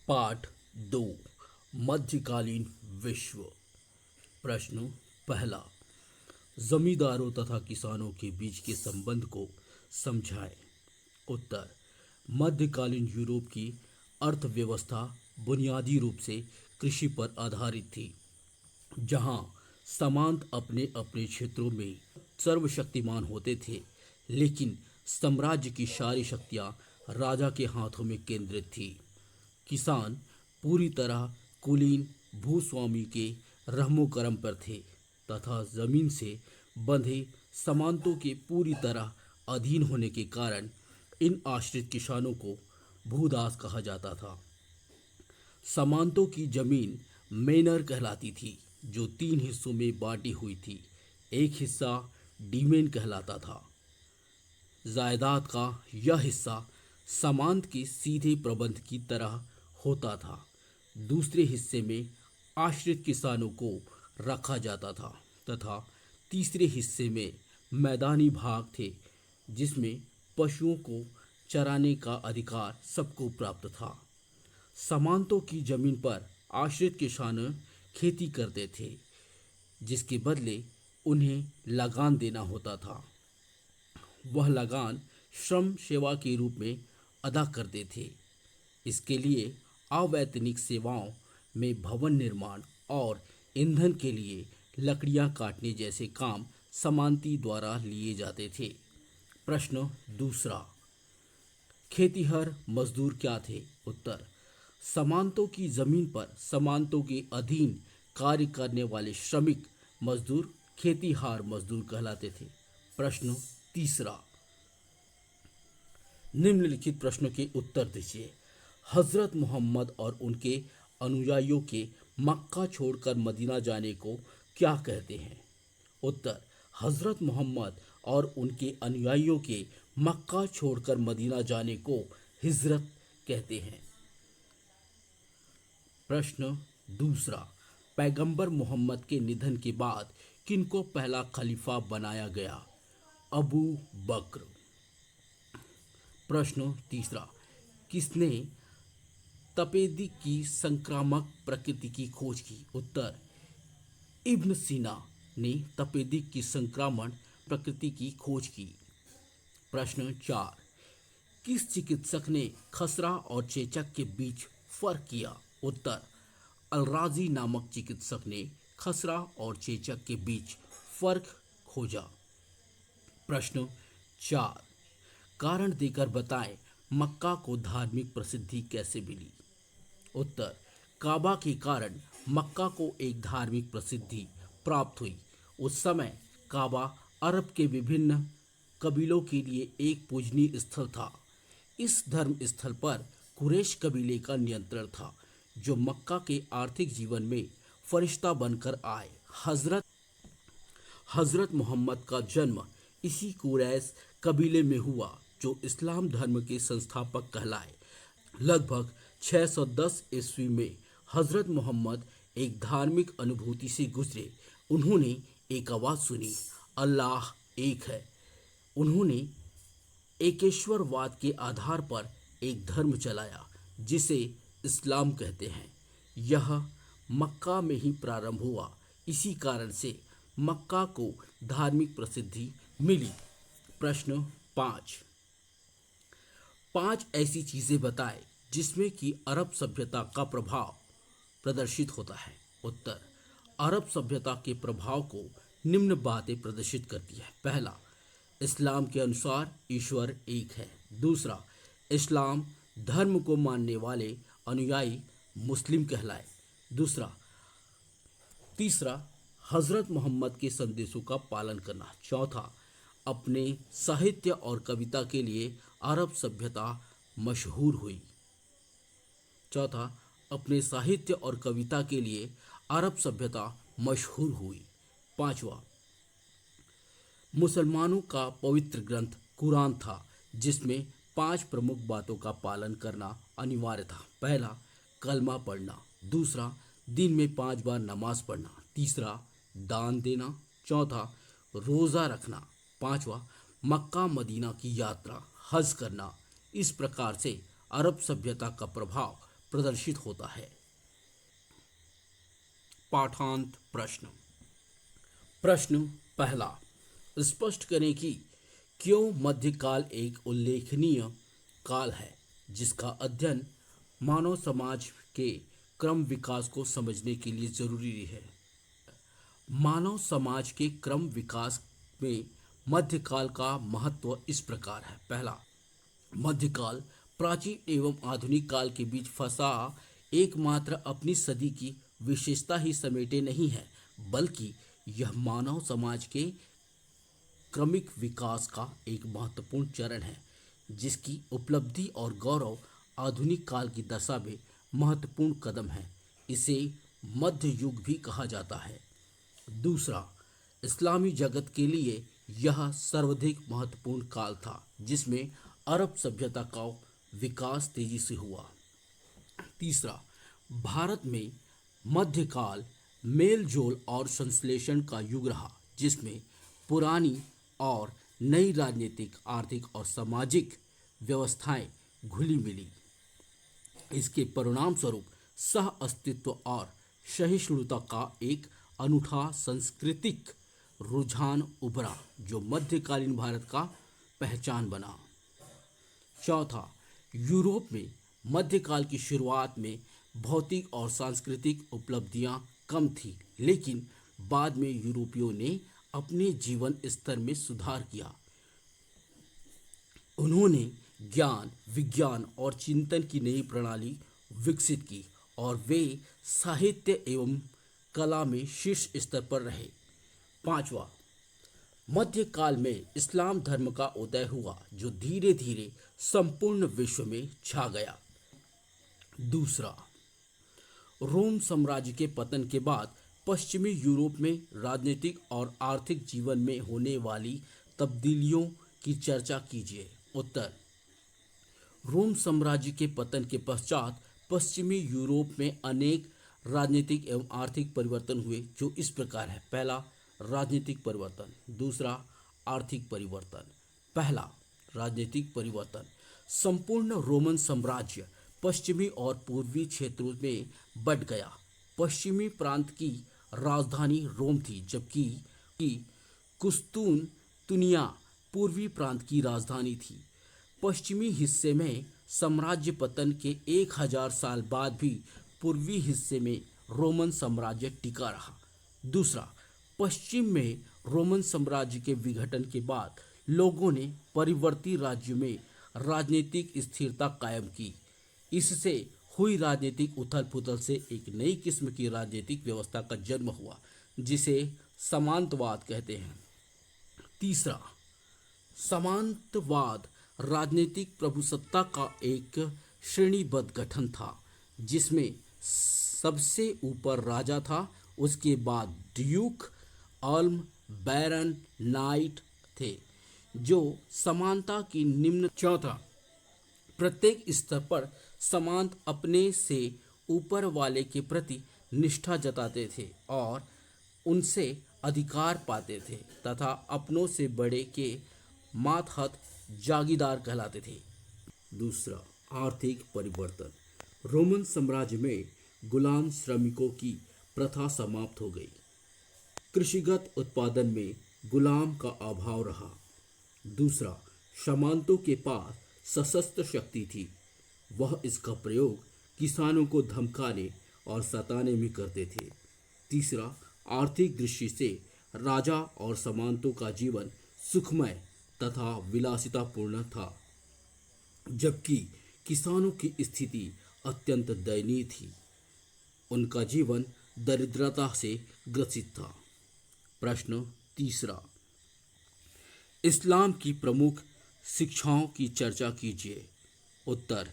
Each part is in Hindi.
पाठ 2। मध्यकालीन विश्व। प्रश्न पहला, जमींदारों तथा किसानों के बीच के संबंध को समझाएं। उत्तर, मध्यकालीन यूरोप की अर्थव्यवस्था बुनियादी रूप से कृषि पर आधारित थी, जहां सामंत अपने अपने क्षेत्रों में सर्वशक्तिमान होते थे, लेकिन साम्राज्य की सारी शक्तियां राजा के हाथों में केंद्रित थी। किसान पूरी तरह कुलीन भूस्वामी के रहमो करम पर थे तथा जमीन से बंधे सामंतों के पूरी तरह अधीन होने के कारण इन आश्रित किसानों को भूदास कहा जाता था। सामंतों की जमीन मेनर कहलाती थी, जो 3 हिस्सों में बांटी हुई थी। एक हिस्सा डीमेन कहलाता था। जायदाद का यह हिस्सा सामंत के सीधे प्रबंध की तरह होता था। दूसरे हिस्से में आश्रित किसानों को रखा जाता था तथा तीसरे हिस्से में मैदानी भाग थे, जिसमें पशुओं को चराने का अधिकार सबको प्राप्त था। सामंतों की जमीन पर आश्रित किसान खेती करते थे, जिसके बदले उन्हें लगान देना होता था। वह लगान श्रम सेवा के रूप में अदा करते थे। इसके लिए अवैतनिक सेवाओं में भवन निर्माण और ईंधन के लिए लकड़ियां काटने जैसे काम सामंती द्वारा लिए जाते थे। प्रश्न दूसरा, खेतिहर मजदूर क्या थे? उत्तर, सामंतों की जमीन पर सामंतों के अधीन कार्य करने वाले श्रमिक मजदूर खेतिहार मजदूर कहलाते थे। प्रश्न तीसरा, निम्नलिखित प्रश्नों के उत्तर दीजिए। हजरत मोहम्मद और उनके अनुयायियों के मक्का छोड़कर मदीना जाने को क्या कहते हैं? उत्तर, हजरत मोहम्मद और उनके अनुयायियों के मक्का छोड़कर मदीना जाने को हिजरत कहते हैं। प्रश्न दूसरा, पैगंबर मोहम्मद के निधन के बाद किनको पहला खलीफा बनाया गया? अबू बकर। प्रश्न तीसरा, किसने तपेदिक की संक्रामक प्रकृति की खोज की? उत्तर, इब्न सीना ने तपेदिक की संक्रामण प्रकृति की खोज की। प्रश्न चार, किस चिकित्सक ने खसरा और चेचक के बीच फर्क किया? उत्तर, अलराजी नामक चिकित्सक ने खसरा और चेचक के बीच फर्क खोजा। प्रश्न चार, कारण देकर बताएं, मक्का को धार्मिक प्रसिद्धि कैसे मिली? उत्तर, काबा के कारण मक्का को एक धार्मिक प्रसिद्धि प्राप्त हुई। उस समय काबा अरब के विभिन्न कबीलों के लिए एक पूजनीय स्थल था। इस धर्म स्थल पर कुरैश कबीले का नियंत्रण था, जो मक्का के आर्थिक जीवन में फरिश्ता बनकर आए। हजरत मोहम्मद का जन्म इसी कुरैश कबीले में हुआ, जो इस्लाम धर्म के संस्थापक कहलाए। लगभग 610 ईस्वी में हजरत मोहम्मद एक धार्मिक अनुभूति से गुजरे। उन्होंने एक आवाज़ सुनी, अल्लाह एक है। उन्होंने एकेश्वरवाद के आधार पर एक धर्म चलाया, जिसे इस्लाम कहते हैं। यह मक्का में ही प्रारंभ हुआ। इसी कारण से मक्का को धार्मिक प्रसिद्धि मिली। प्रश्न पाँच, पांच ऐसी चीजें बताएं जिसमें कि अरब सभ्यता का प्रभाव प्रदर्शित होता है। उत्तर, अरब सभ्यता के प्रभाव को निम्न बातें प्रदर्शित करती है। पहला, इस्लाम के अनुसार ईश्वर एक है। दूसरा, इस्लाम धर्म को मानने वाले अनुयायी मुस्लिम कहलाए। तीसरा, हजरत मोहम्मद के संदेशों का पालन करना। चौथा, अपने साहित्य और कविता के लिए अरब सभ्यता मशहूर हुई। पांचवा, मुसलमानों का पवित्र ग्रंथ कुरान था, जिसमें 5 प्रमुख बातों का पालन करना अनिवार्य था। पहला, कलमा पढ़ना। दूसरा, दिन में 5 बार नमाज पढ़ना। तीसरा, दान देना। चौथा, रोज़ा रखना। पांचवा, मक्का मदीना की यात्रा हज करना। इस प्रकार से अरब सभ्यता का प्रभाव प्रदर्शित होता है। पाठांत प्रश्न। प्रश्न पहला, स्पष्ट करें कि क्यों मध्यकाल एक उल्लेखनीय काल है जिसका अध्ययन मानव समाज के क्रम विकास को समझने के लिए जरूरी है। मानव समाज के क्रम विकास में मध्यकाल का महत्व इस प्रकार है। पहला, मध्यकाल प्राचीन एवं आधुनिक काल के बीच फंसा एकमात्र अपनी सदी की विशेषता ही समेटे नहीं है, बल्कि यह मानव समाज के क्रमिक विकास का एक महत्वपूर्ण चरण है जिसकी उपलब्धि और गौरव आधुनिक काल की दशा में महत्वपूर्ण कदम है। इसे मध्य युग भी कहा जाता है। दूसरा, इस्लामी जगत के लिए यह सर्वाधिक महत्वपूर्ण काल था जिसमें अरब सभ्यता का विकास तेजी से हुआ। तीसरा, भारत में मध्यकाल मेलजोल और संश्लेषण का युग रहा जिसमें पुरानी और नई राजनीतिक, आर्थिक और सामाजिक व्यवस्थाएं घुली मिली। इसके परिणाम स्वरूप सह अस्तित्व और सहिष्णुता का एक अनूठा सांस्कृतिक रुझान उभरा जो मध्यकालीन भारत का पहचान बना। चौथा, यूरोप में मध्यकाल की शुरुआत में भौतिक और सांस्कृतिक उपलब्धियां कम थी, लेकिन बाद में यूरोपियों ने अपने जीवन स्तर में सुधार किया। उन्होंने ज्ञान, विज्ञान और चिंतन की नई प्रणाली विकसित की और वे साहित्य एवं कला में शीर्ष स्तर पर रहे। पांचवा, मध्यकाल में इस्लाम धर्म का उदय हुआ जो धीरे धीरे संपूर्ण विश्व में छा गया। दूसरा, रोम साम्राज्य के पतन के बाद पश्चिमी यूरोप में राजनीतिक और आर्थिक जीवन में होने वाली तब्दीलियों की चर्चा कीजिए। उत्तर, रोम साम्राज्य के पतन के पश्चात पश्चिमी यूरोप में अनेक राजनीतिक एवं आर्थिक परिवर्तन हुए जो इस प्रकार है। पहला, राजनीतिक परिवर्तन। दूसरा, आर्थिक परिवर्तन। पहला, राजनीतिक परिवर्तन। संपूर्ण रोमन साम्राज्य पश्चिमी और पूर्वी क्षेत्रों में बंट गया। पश्चिमी प्रांत की राजधानी रोम थी जबकि कुस्तुनतुनिया पूर्वी प्रांत की राजधानी थी। पश्चिमी हिस्से में साम्राज्य पतन के 1000 साल बाद भी पूर्वी हिस्से में रोमन साम्राज्य टिका रहा। दूसरा, पश्चिम में रोमन साम्राज्य के विघटन के बाद लोगों ने परिवर्ती राज्यों में राजनीतिक स्थिरता कायम की। इससे हुई राजनीतिक उथल पुथल से एक नई किस्म की राजनीतिक व्यवस्था का जन्म हुआ जिसे सामंतवाद कहते हैं। तीसरा, सामंतवाद राजनीतिक प्रभुसत्ता का एक श्रेणीबद्ध गठन था जिसमें सबसे ऊपर राजा था, उसके बाद ड्यूक, अल्म, बैरन, नाइट थे जो समानता की निम्न। चौथा, प्रत्येक स्तर पर सामंत अपने से ऊपर वाले के प्रति निष्ठा जताते थे और उनसे अधिकार पाते थे तथा अपनों से बड़े के मातहत जागीरदार कहलाते थे। दूसरा, आर्थिक परिवर्तन। रोमन साम्राज्य में गुलाम श्रमिकों की प्रथा समाप्त हो गई। कृषिगत उत्पादन में गुलाम का अभाव रहा। दूसरा, सामंतों के पास सशस्त्र शक्ति थी। वह इसका प्रयोग किसानों को धमकाने और सताने में करते थे। तीसरा, आर्थिक दृष्टि से राजा और सामंतों का जीवन सुखमय तथा विलासितापूर्ण था, जबकि किसानों की स्थिति अत्यंत दयनीय थी। उनका जीवन दरिद्रता से ग्रसित था। प्रश्न तीसरा, इस्लाम की प्रमुख शिक्षाओं की चर्चा कीजिए। उत्तर,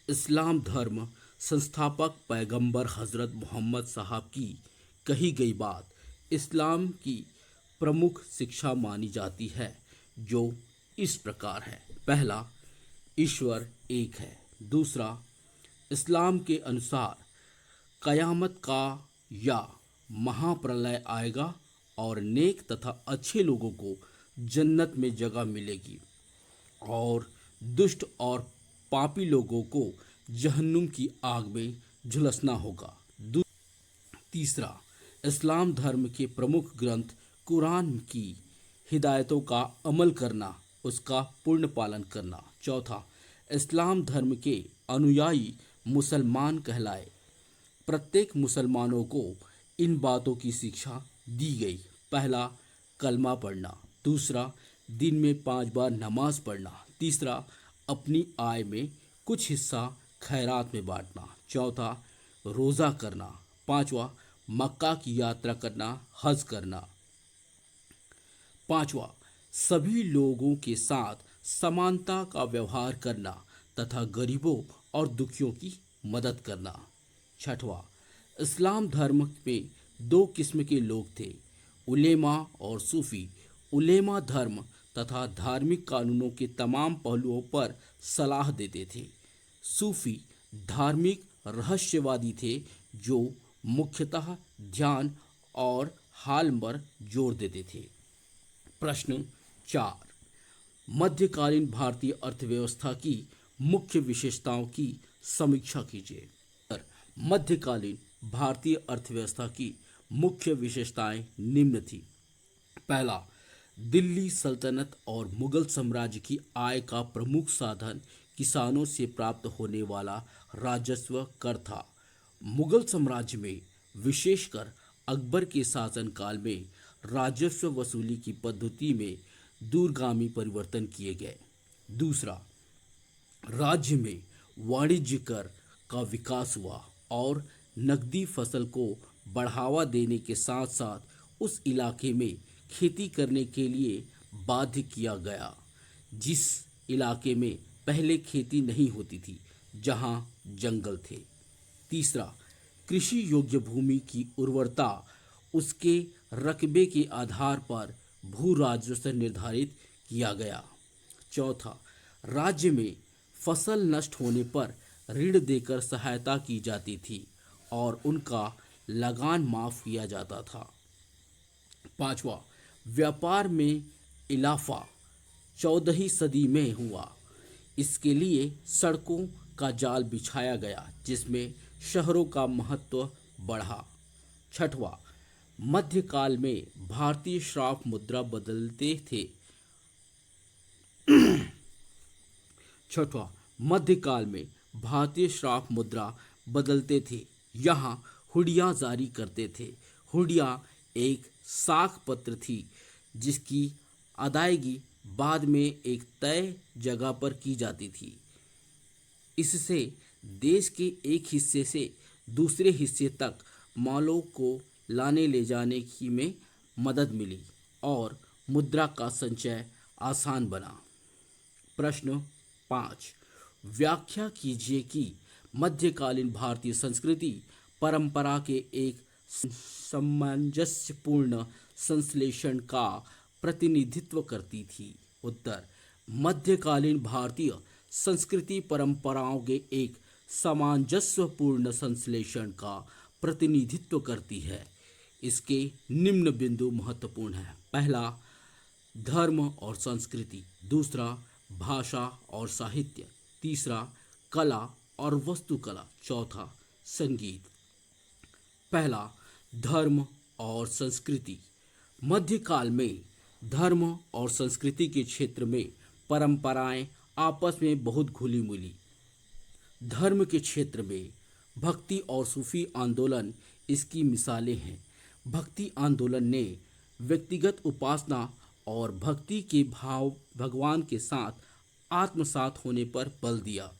इस्लाम धर्म संस्थापक पैगंबर हजरत मोहम्मद साहब की कही गई बात इस्लाम की प्रमुख शिक्षा मानी जाती है जो इस प्रकार है। पहला, ईश्वर एक है। दूसरा, इस्लाम के अनुसार कयामत का या महाप्रलय आएगा और नेक तथा अच्छे लोगों को जन्नत में जगह मिलेगी और दुष्ट और पापी लोगों को जहन्नुम की आग में झुलसना होगा। तीसरा, इस्लाम धर्म के प्रमुख ग्रंथ कुरान की हिदायतों का अमल करना, उसका पूर्ण पालन करना। चौथा, इस्लाम धर्म के अनुयायी मुसलमान कहलाए। प्रत्येक मुसलमानों को इन बातों की शिक्षा दी गई। पहला, कलमा पढ़ना। दूसरा, दिन में 5 बार नमाज पढ़ना। तीसरा, अपनी आय में कुछ हिस्सा खैरात में बांटना। चौथा, रोज़ा करना। पांचवा, मक्का की यात्रा करना, हज करना। पांचवा, सभी लोगों के साथ समानता का व्यवहार करना तथा गरीबों और दुखियों की मदद करना। छठवां, इस्लाम धर्म में 2 किस्म के लोग थे, उलेमा और सूफी। उलेमा धर्म तथा धार्मिक कानूनों के तमाम पहलुओं पर सलाह देते थे। सूफी धार्मिक रहस्यवादी थे जो मुख्यतः ध्यान और हाल पर जोर देते थे। प्रश्न 4, मध्यकालीन भारतीय अर्थव्यवस्था की मुख्य विशेषताओं की समीक्षा कीजिए। मध्यकालीन भारतीय अर्थव्यवस्था की मुख्य विशेषताएं निम्न थी। पहला, दिल्ली सल्तनत और मुगल साम्राज्य की आय का प्रमुख साधन किसानों से प्राप्त होने वाला राजस्व कर था। मुगल साम्राज्य में, विशेषकर अकबर के शासनकाल में, राजस्व वसूली की पद्धति में दूरगामी परिवर्तन किए गए। दूसरा, राज्य में वाणिज्य कर का विकास हुआ और नकदी फसल को बढ़ावा देने के साथ साथ उस इलाके में खेती करने के लिए बाध्य किया गया जिस इलाके में पहले खेती नहीं होती थी, जहां जंगल थे। तीसरा, कृषि योग्य भूमि की उर्वरता उसके रकबे के आधार पर भू राजस्व निर्धारित किया गया। चौथा, राज्य में फसल नष्ट होने पर ऋण देकर सहायता की जाती थी और उनका लगान माफ किया जाता था। पांचवा, व्यापार में इलाफा 14वीं सदी में हुआ। इसके लिए सड़कों का जाल बिछाया गया जिसमें शहरों का महत्व बढ़ा। छठवां, मध्यकाल में भारतीय श्राप मुद्रा बदलते थे। छठवां, मध्यकाल में भारतीय श्राप मुद्रा बदलते थे। यहाँ हुडियाँ जारी करते थे। हुडिया एक साख पत्र थी जिसकी अदायगी बाद में एक तय जगह पर की जाती थी। इससे देश के एक हिस्से से दूसरे हिस्से तक मालों को लाने ले जाने की में मदद मिली और मुद्रा का संचय आसान बना। प्रश्न 5, व्याख्या कीजिए कि मध्यकालीन भारतीय संस्कृति परंपरा के एक सामंजस्यपूर्ण संश्लेषण का प्रतिनिधित्व करती थी। उत्तर, मध्यकालीन भारतीय संस्कृति परंपराओं के एक सामंजस्यपूर्ण संश्लेषण का प्रतिनिधित्व करती है। इसके निम्न बिंदु महत्वपूर्ण हैं। पहला, धर्म और संस्कृति। दूसरा, भाषा और साहित्य। तीसरा, कला और वास्तुकला। चौथा, संगीत। पहला, धर्म और संस्कृति। मध्यकाल में धर्म और संस्कृति के क्षेत्र में परंपराएं आपस में बहुत घुली मिली। धर्म के क्षेत्र में भक्ति और सूफी आंदोलन इसकी मिसालें हैं। भक्ति आंदोलन ने व्यक्तिगत उपासना और भक्ति के भाव भगवान के साथ आत्मसात होने पर बल दिया।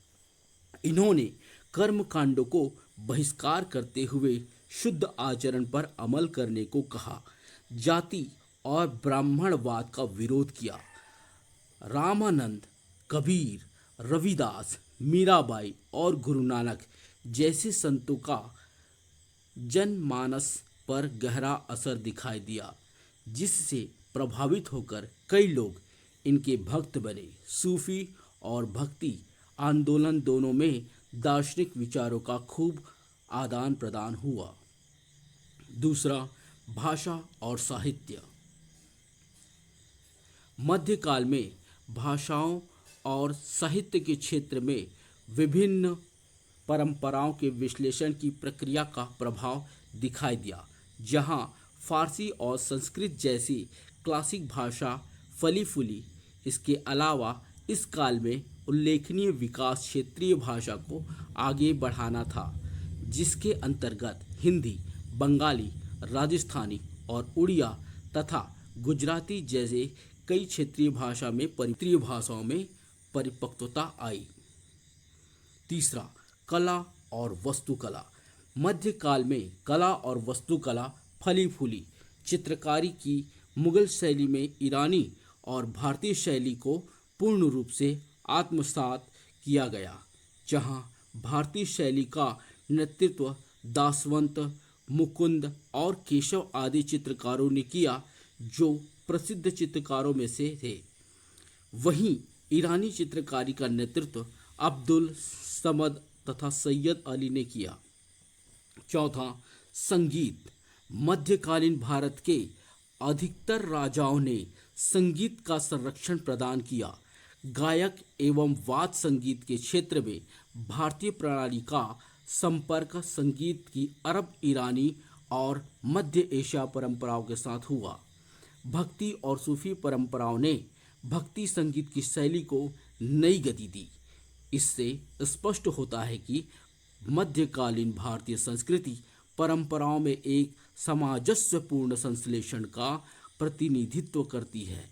इन्होंने कर्म कांडों को बहिष्कार करते हुए शुद्ध आचरण पर अमल करने को कहा। जाति और ब्राह्मणवाद का विरोध किया। रामानंद, कबीर, रविदास, मीराबाई और गुरु नानक जैसे संतों का जनमानस पर गहरा असर दिखाई दिया, जिससे प्रभावित होकर कई लोग इनके भक्त बने। सूफी और भक्ति आंदोलन दोनों में दार्शनिक विचारों का खूब आदान प्रदान हुआ। दूसरा, भाषा और साहित्य। मध्यकाल में भाषाओं और साहित्य के क्षेत्र में विभिन्न परंपराओं के विश्लेषण की प्रक्रिया का प्रभाव दिखाई दिया, जहां फारसी और संस्कृत जैसी क्लासिक भाषा फली फूली। इसके अलावा इस काल में उल्लेखनीय विकास क्षेत्रीय भाषा को आगे बढ़ाना था, जिसके अंतर्गत हिंदी, बंगाली, राजस्थानी और उड़िया तथा गुजराती जैसे कई क्षेत्रीय भाषाओं में परिपक्वता आई। तीसरा, कला और वास्तुकला। मध्यकाल में कला और वास्तुकला फली फूली। चित्रकारी की मुगल शैली में ईरानी और भारतीय शैली को पूर्ण रूप से आत्मसात किया गया, जहां भारतीय शैली का नेतृत्व दासवंत, मुकुंद और केशव आदि चित्रकारों ने किया, जो प्रसिद्ध चित्रकारों में से थे। वहीं ईरानी चित्रकारी का नेतृत्व अब्दुल समद तथा सैयद अली ने किया। चौथा, संगीत। मध्यकालीन भारत के अधिकतर राजाओं ने संगीत का संरक्षण प्रदान किया। गायक एवं वाद्य संगीत के क्षेत्र में भारतीय प्रणाली का संपर्क संगीत की अरब, ईरानी और मध्य एशिया परंपराओं के साथ हुआ। भक्ति और सूफी परंपराओं ने भक्ति संगीत की शैली को नई गति दी। इससे स्पष्ट होता है कि मध्यकालीन भारतीय संस्कृति परंपराओं में एक सामंजस्यपूर्ण संश्लेषण का प्रतिनिधित्व करती है।